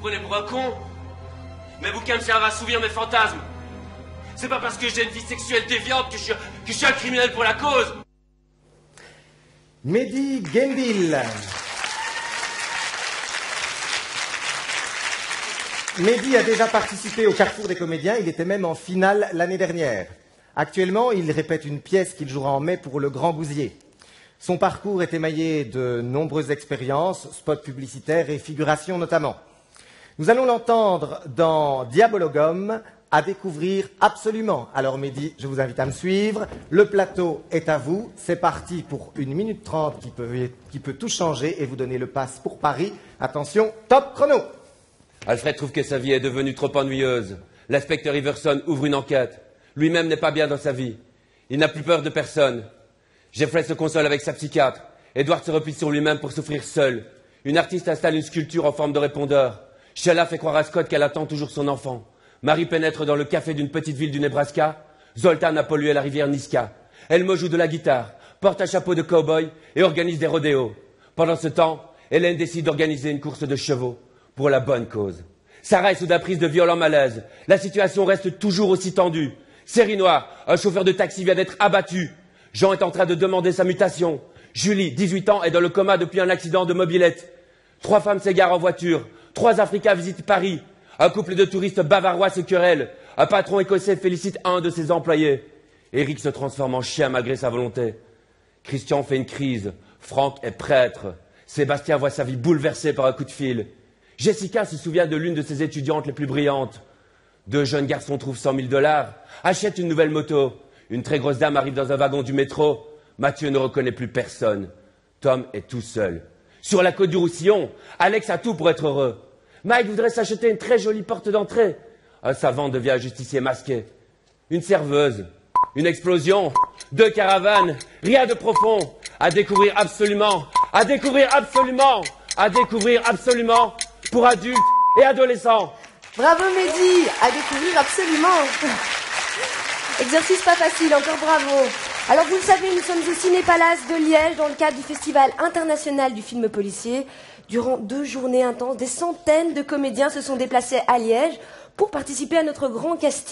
prenez pour un con? Mes bouquins me servent à assouvir mes fantasmes. C'est pas parce que j'ai une vie sexuelle déviante que je suis un criminel pour la cause. Mehdi Gendil. Mehdi a déjà participé au Carrefour des comédiens, il était même en finale l'année dernière. Actuellement, il répète une pièce qu'il jouera en mai pour Le Grand Bousier. Son parcours est émaillé de nombreuses expériences, spots publicitaires et figurations notamment. Nous allons l'entendre dans Diabologum, à découvrir absolument. Alors Mehdi, je vous invite à me suivre. Le plateau est à vous. C'est parti pour 1 minute 30 qui peut tout changer et vous donner le pass pour Paris. Attention, top chrono. Alfred trouve que sa vie est devenue trop ennuyeuse. L'inspecteur Iverson ouvre une enquête. Lui-même n'est pas bien dans sa vie. Il n'a plus peur de personne. Jeffrey se console avec sa psychiatre. Edward se replie sur lui-même pour souffrir seul. Une artiste installe une sculpture en forme de répondeur. Sheila fait croire à Scott qu'elle attend toujours son enfant. Marie pénètre dans le café d'une petite ville du Nebraska. Zoltan a pollué la rivière Niska. Elmo joue de la guitare, porte un chapeau de cow-boy et organise des rodéos. Pendant ce temps, Hélène décide d'organiser une course de chevaux pour la bonne cause. Sarah est soudain prise de violents malaises. La situation reste toujours aussi tendue. Série noire, un chauffeur de taxi vient d'être abattu. Jean est en train de demander sa mutation. Julie, 18 ans, est dans le coma depuis un accident de mobilette. 3 femmes s'égarent en voiture. 3 Africains visitent Paris. Un couple de touristes bavarois se querelle. Un patron écossais félicite un de ses employés. Eric se transforme en chien malgré sa volonté. Christian fait une crise. Franck est prêtre. Sébastien voit sa vie bouleversée par un coup de fil. Jessica se souvient de l'une de ses étudiantes les plus brillantes. 2 jeunes garçons trouvent 100 000 $, achètent une nouvelle moto. Une très grosse dame arrive dans un wagon du métro. Mathieu ne reconnaît plus personne. Tom est tout seul. Sur la côte du Roussillon, Alex a tout pour être heureux. Mike voudrait s'acheter une très jolie porte d'entrée. Un savant devient un justicier masqué. Une serveuse. Une explosion. 2 caravanes. Rien de profond. À découvrir absolument. À découvrir absolument. À découvrir absolument. Pour adultes et adolescents. Bravo Mehdi. À découvrir absolument. Exercice pas facile, encore bravo. Alors vous le savez, nous sommes au Ciné-Palace de Liège dans le cadre du Festival international du film policier. Durant 2 journées intenses, des centaines de comédiens se sont déplacés à Liège pour participer à notre grand casting.